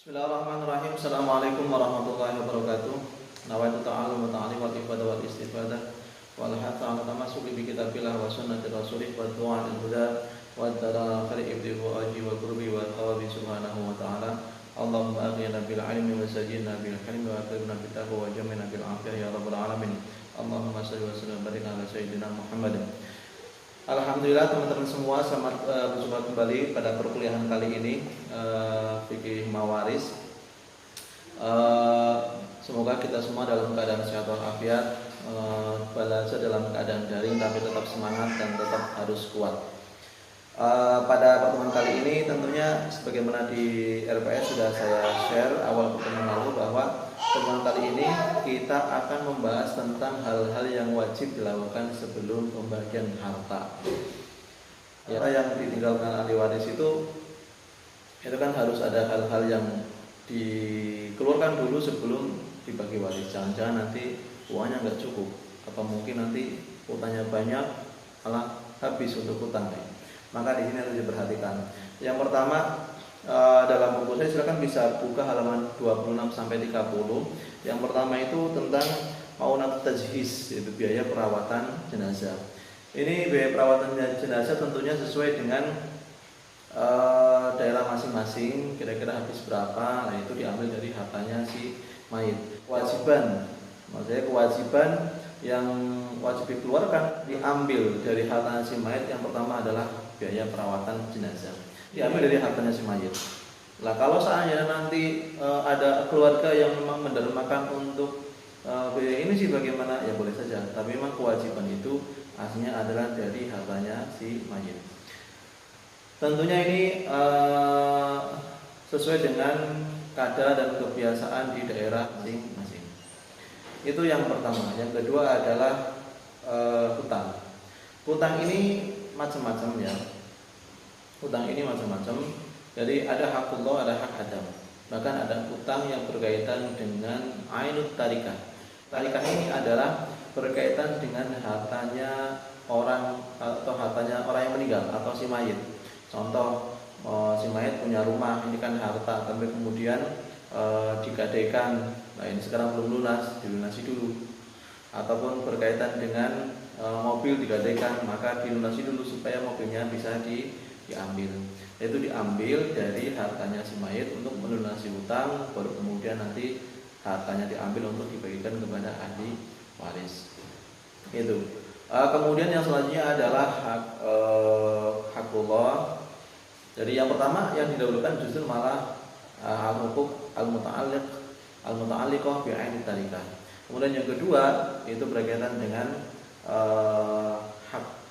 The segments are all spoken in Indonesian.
Bismillahirrahmanirrahim. Assalamualaikum warahmatullahi wabarakatuh. Nawaitu ta'allum wa ta'lim wal ibadah wal istifadah wal hatha 'ala tamassuki bi kitabillah wa sunnati rasulih wa du'a lil huda wa dalal khairi ibdi wa aji wa qurbi wa thawabi subhanahu wa ta'ala. Allahumma aghnina bil 'ilmi wa zidna bil hilmi wa akrimna bit taqwa wa jamina bil 'afiyah ya rabbal alamin. Allahumma shalli wa sallim wa barik ala sayyidina Muhammad. Alhamdulillah teman-teman semua, selamat berjumpa kembali pada perkuliahan kali ini, fikih mawaris. Semoga kita semua dalam keadaan sehat walafiat, belajar dalam keadaan daring tapi tetap semangat dan tetap harus kuat. Pada pertemuan kali ini tentunya sebagaimana di RPS sudah saya share awal pertemuan lalu bahwa pertemuan kali ini kita akan membahas tentang hal-hal yang wajib dilakukan sebelum pembagian harta. Ya, yang ditinggalkan ahli waris itu kan harus ada hal-hal yang dikeluarkan dulu sebelum dibagi waris. Jangan-jangan nanti uangnya nggak cukup atau mungkin nanti utangnya banyak malah habis untuk utang. Maka di sini harus diperhatikan. Yang pertama, dalam buku saya silakan bisa buka halaman 26 sampai 30. Yang pertama itu tentang maunat tajhiz, yaitu biaya perawatan jenazah. Ini biaya perawatan jenazah tentunya sesuai dengan daerah masing-masing, kira-kira habis berapa. Nah, itu diambil dari hartanya si mayit. Kewajiban, maksudnya kewajiban yang wajib dikeluarkan diambil dari hartanya si mayit. Yang pertama adalah biaya perawatan jenazah, diambil dari hartanya si mayit. Lah kalau seandainya nanti ada keluarga yang memang mendermakan untuk biaya ini sih bagaimana, ya boleh saja. Tapi memang kewajiban itu aslinya adalah dari hartanya si mayit. Tentunya ini sesuai dengan kadar dan kebiasaan di daerah masing-masing. Itu yang pertama. Yang kedua adalah hutang. Hutang ini macam-macam ya. Hutang ini macam-macam. Jadi ada hakullah, ada hak adam. Bahkan ada hutang yang berkaitan dengan ainut tarikah. Tarikah ini adalah berkaitan dengan hartanya orang atau hartanya orang yang meninggal atau si mayit. Contoh, si mayit punya rumah, ini kan harta, tapi kemudian digadaikan. Nah, ini sekarang belum lunas, dilunasi dulu. Ataupun berkaitan dengan mobil digadaikan, maka dilunasi dulu supaya mobilnya bisa diambil. Itu diambil dari hartanya si mayit untuk melunasi hutang, baru kemudian nanti hartanya diambil untuk dibagikan kepada ahli waris. Itu. Kemudian yang selanjutnya adalah hakullah. Jadi yang pertama yang didahulukan justru malah al-huquq al-muta'alliqah bi aini tarikah. Kemudian yang kedua itu berkaitan dengan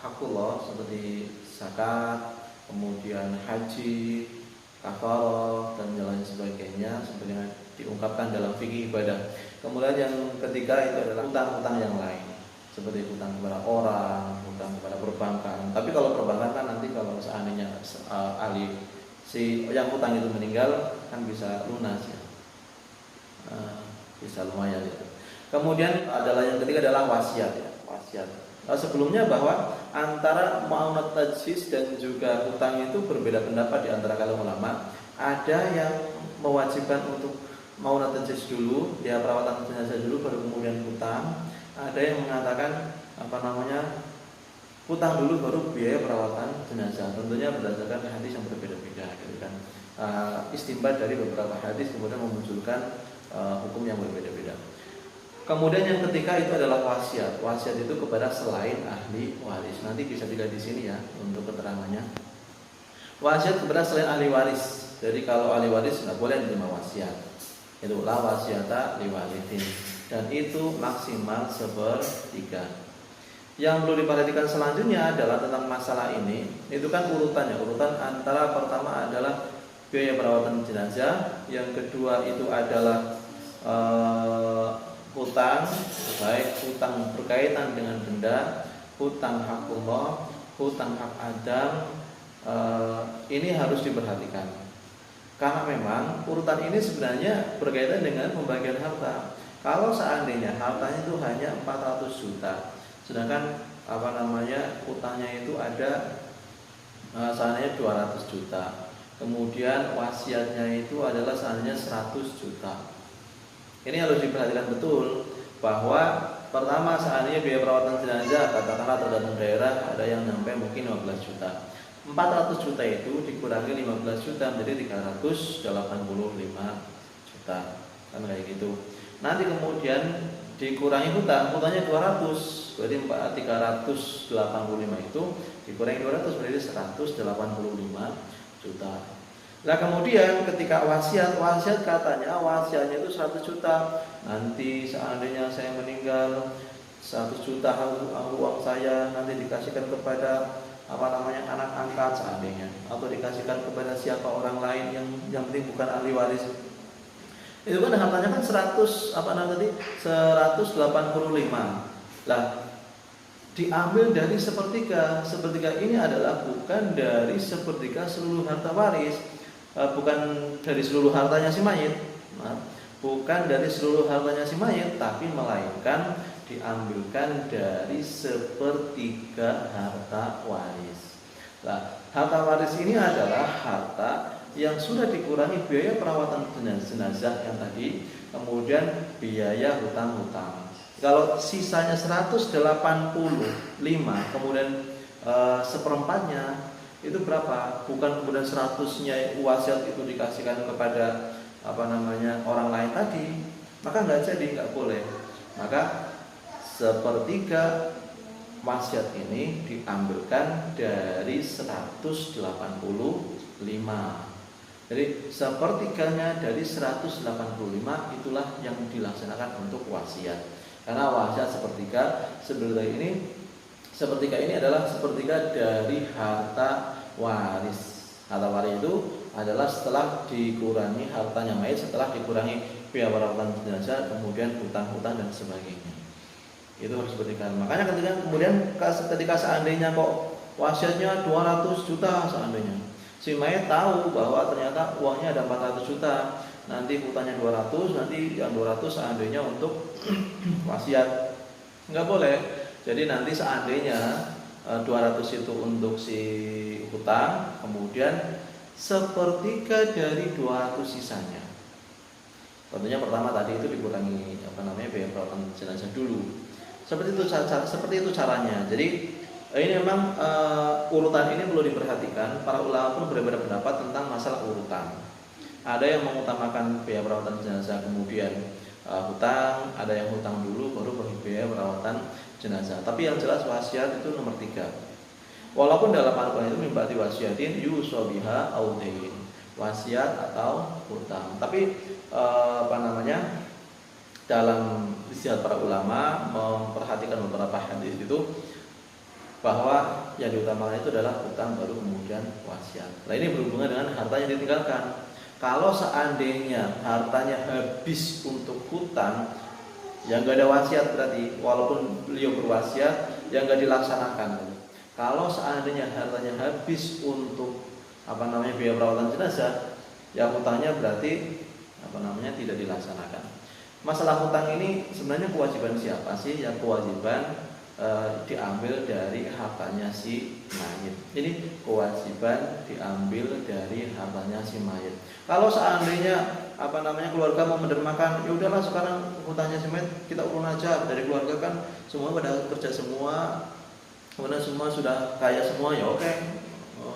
hakullah seperti zakat, kemudian haji, kafarah dan lain sebagainya sebagaimana diungkapkan dalam fikih ibadah. Kemudian yang ketiga itu adalah hutang-hutang yang lain seperti hutang kepada orang, hutang kepada perbankan. Tapi kalau perbankan kan nanti kalau seandainya ahli si yang hutang itu meninggal kan bisa lunas ya. Bisa lumayan itu. Kemudian adalah yang ketiga adalah wasiat ya, wasiat. Sebelumnya bahwa antara maunat tajhiz dan juga hutang itu berbeda pendapat di antara kalangan ulama. Ada yang mewajibkan untuk maunat tajhiz dulu, ya perawatan jenazah dulu baru kemudian hutang. Ada yang mengatakan hutang dulu baru biaya perawatan jenazah. Tentunya berdasarkan hadis yang berbeda-beda gitu kan. Istimbat dari beberapa hadis kemudian memunculkan hukum yang berbeda-beda. Kemudian yang ketiga itu adalah wasiat. Wasiat itu kepada selain ahli waris. Nanti bisa dilihat di sini ya untuk keterangannya. Wasiat kepada selain ahli waris. Jadi kalau ahli waris nggak boleh menerima wasiat. Itu la wasiata li warithin. Dan itu maksimal 1/3. Yang perlu diperhatikan selanjutnya adalah tentang masalah ini. Itu kan urutannya. Urutan antara pertama adalah biaya perawatan jenazah. Yang kedua itu adalah hutang, baik hutang berkaitan dengan benda, hutang hakullah, hutang hak adam. Ini harus diperhatikan karena memang urutan ini sebenarnya berkaitan dengan pembagian harta. Kalau seandainya hartanya itu hanya 400 juta, sedangkan utangnya itu ada seandainya 200 juta. kemudian wasiatnya itu adalah seandainya 100 juta. Ini harus diperhatikan betul bahwa pertama seandainya biaya perawatan jenazah katakanlah tergantung daerah ada yang sampai mungkin 15 juta. 400 juta itu dikurangi 15 juta menjadi 385 juta. Kan kayak gitu. Nanti kemudian dikurangi hutangnya 200, berarti 385 itu dikurangi 200 berarti 185 juta. Nah kemudian ketika wasiat katanya wasiatnya itu 100 juta. Nanti seandainya saya meninggal 100 juta uang saya nanti dikasihkan kepada anak angkat seandainya, atau dikasihkan kepada siapa orang lain yang penting bukan ahli waris. Itu kan hartanya kan 185. Lah diambil dari sepertiga. Sepertiga ini adalah bukan dari sepertiga seluruh harta waris. Bukan dari seluruh hartanya si mayit, bukan dari seluruh hartanya si mayit, tapi melainkan diambilkan dari sepertiga harta waris. Nah, harta waris ini adalah harta yang sudah dikurangi biaya perawatan jenazah yang tadi, kemudian biaya hutang-hutang. Kalau sisanya 185, kemudian seperempatnya itu berapa? Bukan kemudian 100-nya wasiat itu dikasihkan kepada orang lain tadi, maka nggak jadi, nggak boleh. Maka sepertiga wasiat ini diambilkan dari 185. Jadi sepertiganya dari 185 itulah yang dilaksanakan untuk wasiat. Karena wasiat sepertiga sepertiga ini adalah sepertiga dari harta waris. Harta waris itu adalah setelah dikurangi hartanya mayit, setelah dikurangi biaya perawatan jenazah, kemudian hutang-hutang dan sebagainya. Itu harus diperhatikan. Makanya ketika seandainya kok wasiatnya 200 juta seandainya, si mayit tahu bahwa ternyata uangnya ada 400 juta, nanti hutangnya 200, nanti yang 200 seandainya untuk wasiat, nggak boleh. Jadi nanti seandainya 200 itu untuk si hutang, kemudian sepertiga dari 200 sisanya. Tentunya pertama tadi itu dikurangi biaya perawatan jenazah dulu. Seperti itu caranya. Jadi ini memang urutan ini perlu diperhatikan. Para ulama pun berbeda pendapat tentang masalah urutan. Ada yang mengutamakan biaya perawatan jenazah kemudian hutang, ada yang hutang dulu baru biaya perawatan jenazah. Tapi yang jelas wasiat itu nomor 3. Walaupun dalam Al-Quran itu mimbati wasiatin yusobiha audain, wasiat atau hutang. Tapi dalam istilah para ulama memperhatikan beberapa hadis itu bahwa yang diutamakan itu adalah hutang baru kemudian wasiat. Nah ini berhubungan dengan harta yang ditinggalkan. Kalau seandainya hartanya habis untuk hutang, yang gak ada wasiat berarti walaupun beliau berwasiat yang gak dilaksanakan. Kalau seandainya hartanya habis untuk biaya perawatan jenazah, ya hutangnya berarti tidak dilaksanakan. Masalah hutang ini sebenarnya kewajiban siapa sih? Yang kewajiban diambil dari hartanya si mayit. Ini kewajiban diambil dari hartanya si mayit. Kalau seandainya keluarga mau mendermakan, ya udahlah sekarang hutangnya si mayit kita urun aja. Dari keluarga kan semua pada kerja semua, kemudian semua sudah kaya semua, ya oke,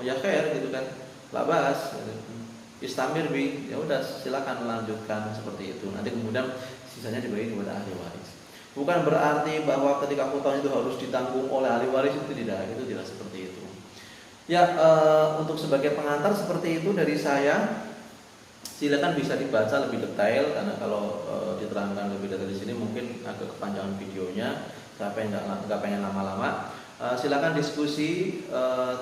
ya khair gitu kan, labas, istamir bi, ya udah silakan melanjutkan seperti itu. Nanti kemudian sisanya dibagi kepada ahli waris. Bukan berarti bahwa ketika hutang itu harus ditanggung oleh ahli waris, itu tidak seperti itu. Ya, untuk sebagai pengantar seperti itu dari saya. Silakan bisa dibaca lebih detail karena kalau diterangkan lebih detail di sini mungkin agak kepanjangan videonya. Siapa yang nggak pengen lama-lama, silakan diskusi,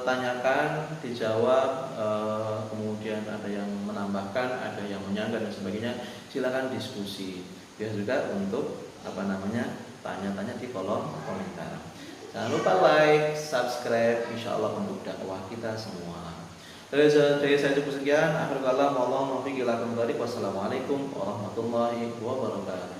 tanyakan, dijawab, kemudian ada yang menambahkan, ada yang menyanggah dan sebagainya. Silakan diskusi. Biar juga untuk tanya-tanya di kolom komentar. Jangan lupa like, subscribe, insya Allah untuk dakwah kita semua. Dari saya cukup sekian. Akhir kalam, wassalamualaikum warahmatullahi wabarakatuh.